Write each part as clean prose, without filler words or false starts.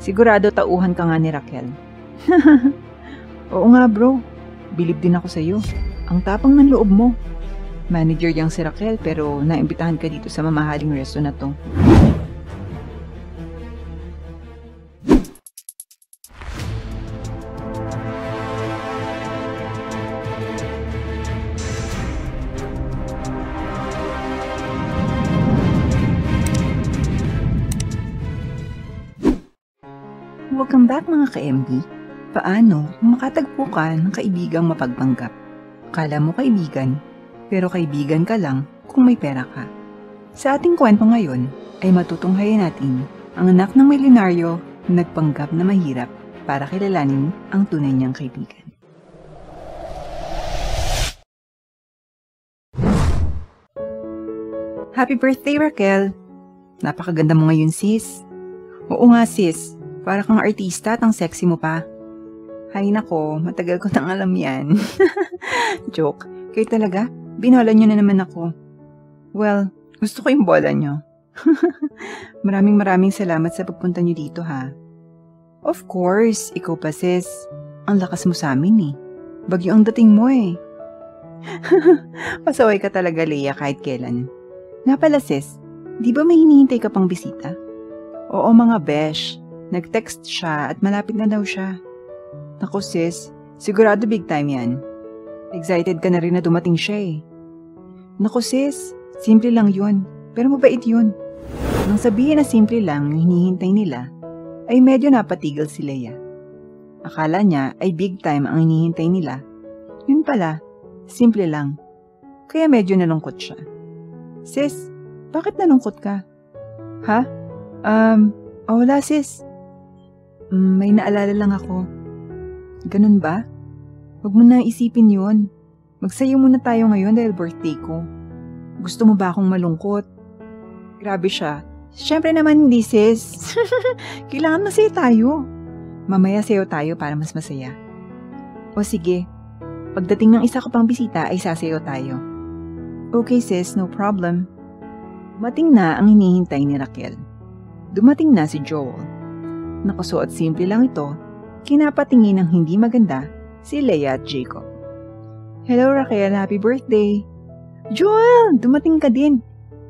Sigurado tauhan ka nga ni Raquel. Oo nga bro, bilib din ako sa'yo. Ang tapang ng loob mo. Manager yang si Raquel pero naimbitahan ka dito sa mamahaling resto na to. Welcome back mga ka-MB. Paano kung makatagpo ka ng kaibigang mapagpanggap? Kala mo kaibigan, pero kaibigan ka lang kung may pera ka. Sa ating kwento ngayon ay matutunghayan natin ang anak ng milyonaryo na nagpanggap na mahirap para kilalanin ang tunay niyang kaibigan. Happy birthday, Raquel! Napakaganda mo ngayon, sis. Oo nga, sis. Para kang artista at ang sexy mo pa. Hay nako, matagal ko nang alam yan. Joke. Kayo talaga? Binola nyo na naman ako. Well, gusto ko yung bola nyo. Maraming salamat sa pagpunta nyo dito ha. Of course, ikaw pa sis. Ang lakas mo sa amin eh. Bagyo ang dating mo eh. Pasaway ka talaga, Leia, kahit kailan. Nga pala sis, di ba may hinihintay ka pang bisita? Oo mga besh. Nag-text siya at malapit na daw siya. Naku sis, sigurado big time yan. Excited ka na rin na dumating siya eh. Naku sis, simple lang yun, pero mabait yun. Nang sabihin na simple lang yung hinihintay nila, ay medyo napatigil si Leia. Akala niya ay big time ang hinihintay nila. Yun pala, simple lang. Kaya medyo nalungkot siya. Sis, bakit nalungkot ka? Ha? Wala sis. May naalala lang ako. Ganun ba? Huwag mo na isipin yun. Magsayo muna tayo ngayon dahil birthday ko. Gusto mo ba akong malungkot? Grabe siya. Siyempre naman hindi sis. Kailangan masaya tayo. Mamaya sayo tayo para mas masaya. O sige, pagdating ng isa ko pang bisita ay sasayo tayo. Okay sis, no problem. Dumating na ang hinihintay ni Raquel. Dumating na si Joel. Nakasuot simple lang ito, kinapatingin ng hindi maganda si Leia at Jacob. Hello Raquel, happy birthday! Joel, dumating ka din.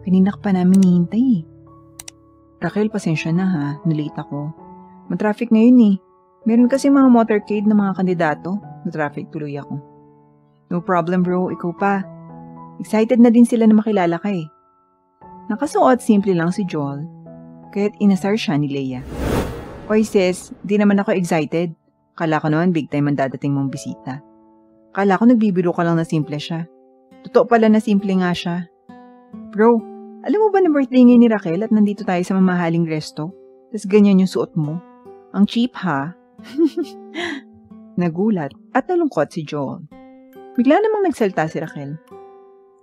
Kanina ka pa namin hihintay eh. Raquel, pasensya na ha, nalate ako. Matraffic ngayon eh. Meron kasi mga motorcade na mga kandidato, na-traffic tuloy ako. No problem bro, ikaw pa. Excited na din sila na makilala ka eh. Nakasuot simple lang si Joel, kaya't inasar siya ni Leia. Hoy sis, di naman ako excited. Kala ko naman big time ang dadating mong bisita. Kala ko nagbibiro ka lang na simple siya. Totoo pala na simple nga siya. Bro, alam mo ba na birthday ngayon ni Raquel at nandito tayo sa mamahaling resto? Tas ganyan yung suot mo? Ang cheap ha? Nagulat at nalungkot si Joel. Bigla namang nagsalta si Raquel.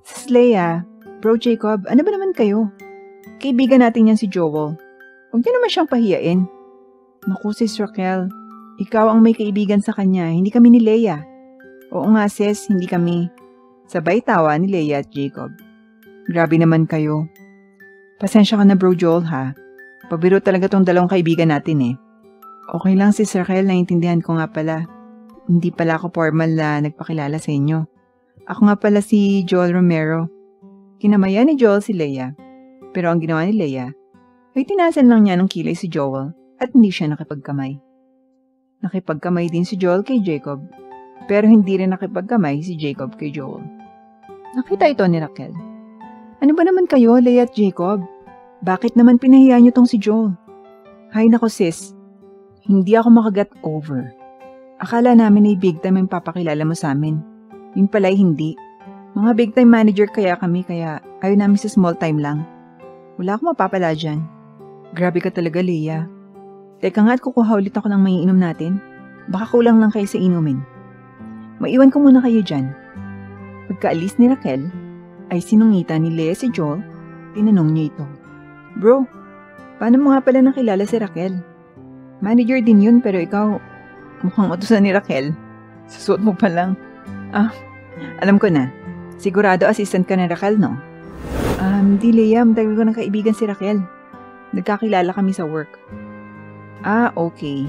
Sis Leia, Bro Jacob, ano ba naman kayo? Kaibigan natin yan si Joel. Huwag niyo naman siyang pahiyain. Naku sis Raquel, ikaw ang may kaibigan sa kanya, hindi kami ni Leia. Oo nga sis, hindi kami. Sabay tawa ni Leia at Jacob. Grabe naman kayo. Pasensya ka na bro Joel ha. Pabiro talaga tong dalawang kaibigan natin eh. Okay lang sis Raquel, naiintindihan ko nga pala. Hindi pala ako formal na nagpakilala sa inyo. Ako nga pala si Joel Romero. Kinamayan ni Joel si Leia. Pero ang ginawa ni Leia ay tinasan lang niya ng kilay si Joel. At hindi siya nakipagkamay. Nakipagkamay din si Joel kay Jacob, pero hindi rin nakipagkamay si Jacob kay Joel. Nakita ito ni Raquel. Ano ba naman kayo, Leia at Jacob? Bakit naman pinahiya niyo tong si Joel? Hay nako sis, hindi ako makaget over. Akala namin ay big time ang papakilala mo sa amin. Yun pala ay hindi. Mga big time manager kaya kami, kaya ayaw namin sa small time lang. Wala akong mapapala dyan. Grabe ka talaga, Leia. Teka nga at kukuha ulit ako ng maiinom natin. Baka kulang lang kayo sa inumin. Maiwan ko muna kayo dyan. Pagkaalis ni Raquel, ay sinungita ni Leia si Joel. Tinanong niya ito. Bro, paano mo nga pala nakilala si Raquel? Manager din yun pero ikaw, mukhang utusan ni Raquel. Susuot mo pa lang. Alam ko na. Sigurado assistant ka ni Raquel, no? Di Leia, matagal ko ng kaibigan si Raquel. Nagkakilala kami sa work. Ah, okay.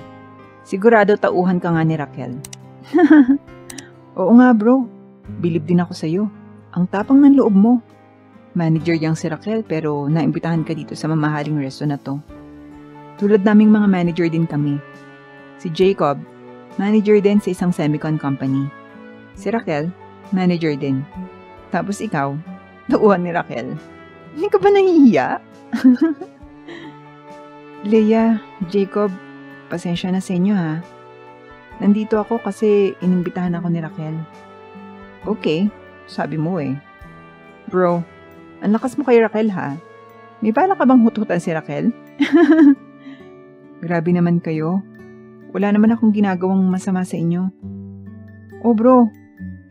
Sigurado tauhan ka nga ni Raquel. Oo nga bro, bilib din ako sa'yo. Ang tapang ng loob mo. Manager yang si Raquel pero naimbitahan ka dito sa mamahaling resto na to. Tulad naming mga manager din kami. Si Jacob, manager din sa isang semicon company. Si Raquel, manager din. Tapos ikaw, tauhan ni Raquel. Hindi ka ba nahihiya? Leia, Jacob, pasensya na sa inyo ha. Nandito ako kasi inimbitahan ako ni Raquel. Okay, sabi mo eh. Bro, ang lakas mo kay Raquel ha. May bala ka bang hututan si Raquel? Grabe naman kayo. Wala naman akong ginagawang masama sa inyo. Oh bro,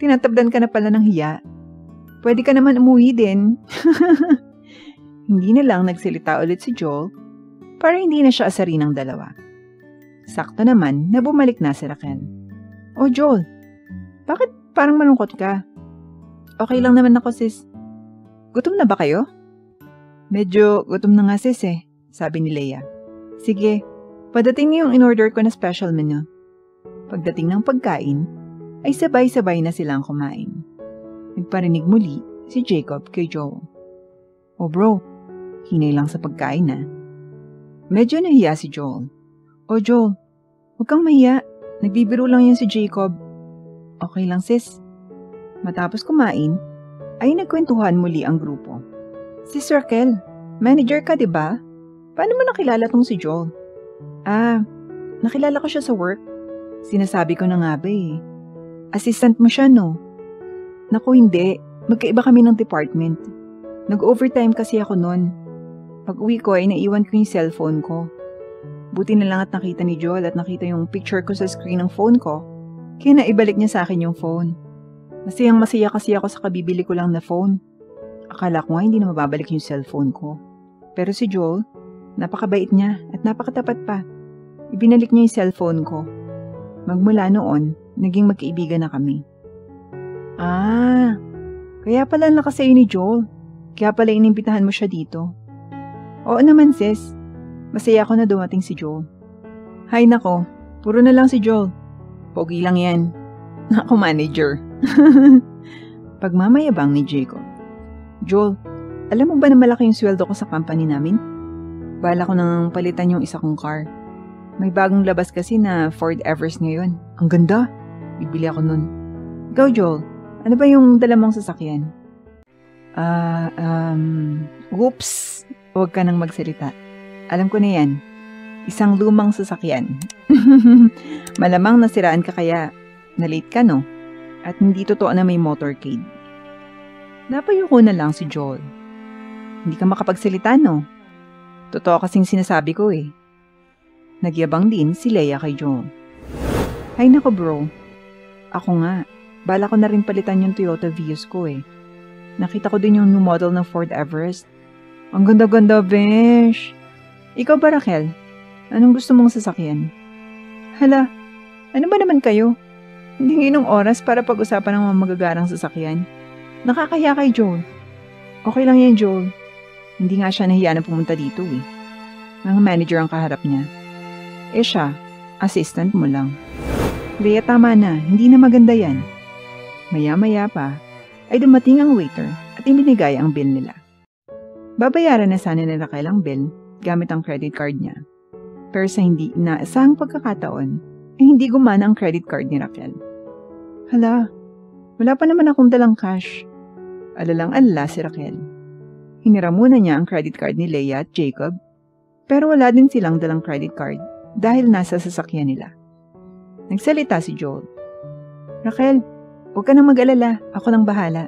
tinatabdan ka na pala ng hiya. Pwede ka naman umuwi din. Hindi na lang nagsalita ulit si Joel para hindi na siya asarin ng dalawa. Sakto naman na bumalik na si Raquel. Oh Joel, bakit parang malungkot ka? Okay lang naman ako sis. Gutom na ba kayo? Medyo gutom na nga sis eh, sabi ni Leia. Sige, padating niyo yung in-order ko na special menu. Pagdating ng pagkain, ay sabay-sabay na silang kumain. Nagparinig muli si Jacob kay Joel. Oh bro, hinay lang sa pagkain na. Medyo nahiya si Joel. Oh Joel, huwag kang mahiya. Nagbibiro lang yan si Jacob. Okay lang sis. Matapos kumain, ay nagkwentuhan muli ang grupo. Sis Raquel, manager ka diba? Paano mo nakilala tong si Joel? Ah, nakilala ko siya sa work. Sinasabi ko na nga ba eh. Assistant mo siya no? Naku hindi, magkaiba kami ng department. Nag-overtime kasi ako nun. Pag-uwi ko ay naiwan ko yung cellphone ko. Buti na lang at nakita ni Joel at nakita yung picture ko sa screen ng phone ko. Kaya naibalik niya sa akin yung phone. Masayang-masaya kasi ako sa kabibili ko lang na phone. Akala ko nga hindi na mababalik yung cellphone ko. Pero si Joel, napakabait niya at napakatapat pa. Ibinalik niya yung cellphone ko. Magmula noon, naging magkaibigan na kami. Ah, kaya pala ang lakas sa'yo ni Joel. Kaya pala inimbitahan mo siya dito. Oo naman sis. Masaya ako na dumating si Joel. Hay nako, puro na lang si Joel. Pogi lang yan. Ako manager. Pagmamayabang ni Jacob. Joel, alam mo ba na malaki yung sweldo ko sa company namin? Bala ko nang palitan yung isa kong car. May bagong labas kasi na Ford Everest ngayon. Ang ganda. Bibili ako nun. Ikaw Joel, ano ba yung dala mong sasakyan? Whoops. Huwag ka nang magsalita. Alam ko na yan. Isang lumang sasakyan. Malamang nasiraan ka kaya na-late ka, no? At hindi totoo na may motorcade. Napayuko na lang si Joel. Hindi ka makapagsalita, no? Totoo kasing sinasabi ko eh. Nagyabang din si Leia kay Joel. Hay nako bro. Ako nga. Bala ko na rin palitan yung Toyota Vios ko eh. Nakita ko din yung new model ng Ford Everest. Ang ganda-ganda, besh. Ikaw ba, Raquel? Anong gusto mong sasakyan? Hala, ano ba naman kayo? Hindi ngayon oras para pag-usapan ng mga magagarang sasakyan. Nakakahiya kay Joel. Okay lang yan, Joel. Hindi nga siya nahiya na pumunta dito eh. Mga manager ang kaharap niya. Eh siya, assistant mo lang. Leia, tama na. Hindi na maganda yan. Maya-maya pa, ay dumating ang waiter at ibinigay ang bill nila. Babayaran na sana ni Raquel ang bill gamit ang credit card niya. Pero sa hindi inaasahang pagkakataon, ay hindi gumana ang credit card ni Raquel. Hala, wala pa naman akong dalang cash. Alalang-alala si Raquel. Hiniram muna niya ang credit card ni Leia at Jacob, pero wala din silang dalang credit card dahil nasa sasakyan nila. Nagsalita si Joel. Raquel, huwag ka nang mag-alala, ako nang bahala.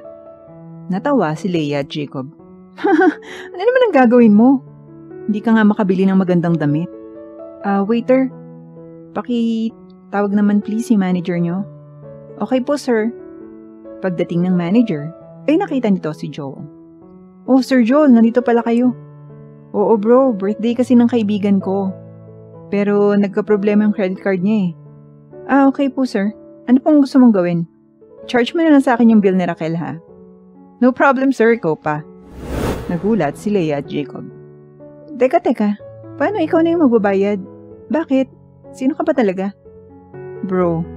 Natawa si Leia at Jacob. Ano naman ang gagawin mo? Hindi ka nga makabili ng magandang damit. Waiter, paki-tawag naman please si manager nyo. Okay po sir. Pagdating ng manager, ay nakita nito si Joel. Oh Sir Joel, nandito pala kayo. Oo bro, birthday kasi ng kaibigan ko. Pero nagka-problema yung credit card niya eh. Okay po sir. Ano pong gusto mong gawin? Charge mo na lang sa akin yung bill ni Raquel ha. No problem sir, ikaw pa. Nagulat si Leia at Jacob. Teka, paano ikaw na yung magbabayad? Bakit? Sino ka ba talaga? Bro,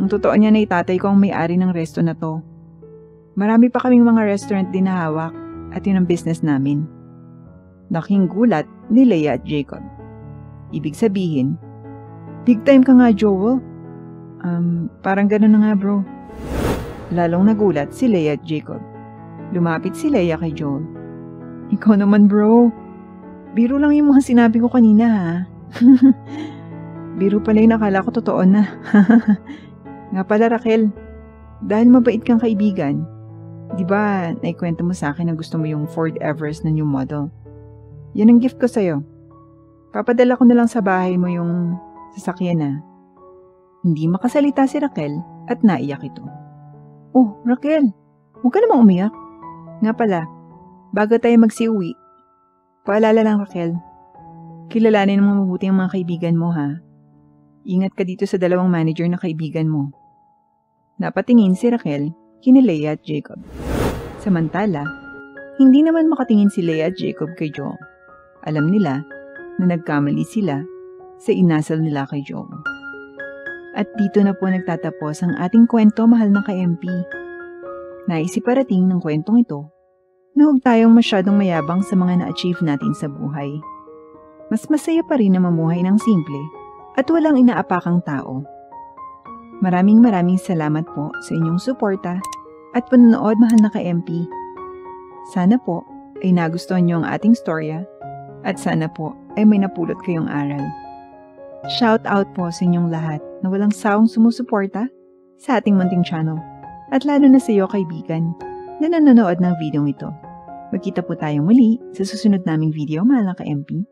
ang totoo niya na itatay ko ang may-ari ng resto na to. Marami pa kaming mga restaurant din na hawak at yun ang business namin. Laking gulat ni Leia at Jacob. Ibig sabihin, big time ka nga, Joel. Parang gano'n na nga, bro. Lalong nagulat si Leia at Jacob. Lumapit si Leia kay Joel. Ikaw naman, bro. Biro lang yung mga sinabi ko kanina, ha? Biro pala yung nakala ko totoo na. Nga pala, Raquel, dahil mabait kang kaibigan, di ba naikwento mo sa akin na gusto mo yung Ford Everest na new model? Yan ang gift ko sa'yo. Papadala ko na lang sa bahay mo yung sasakyan na. Hindi makasalita si Raquel at naiyak ito. Oh, Raquel, huwag ka namang umiyak. Nga pala, bago tayo magsiuwi, paalala lang, Raquel, kilalanin mo mabuti ang mga kaibigan mo, ha? Ingat ka dito sa dalawang manager na kaibigan mo. Napatingin si Raquel kina Leia at Jacob. Samantala, hindi naman makatingin si Leia at Jacob kay Joel. Alam nila na nagkamali sila sa inasal nila kay Joel. At dito na po nagtatapos ang ating kwento, mahal na ka-MP. Naisiparating ng kwentong ito na huwag tayong masyadong mayabang sa mga na-achieve natin sa buhay. Mas masaya pa rin na mamuhay ng simple at walang inaapakang tao. Maraming salamat po sa inyong suporta at panonood, mahal na ka-MP. Sana po ay nagustuhan niyo ang ating storya at sana po ay may napulot kayong aral. Shout out po sa inyong lahat na walang sawang sumusuporta sa ating munting channel at lalo na sa iyo, kaibigan, na nanonood ng video ito. Magkita po tayong muli sa susunod naming video, mahal na ka-MP.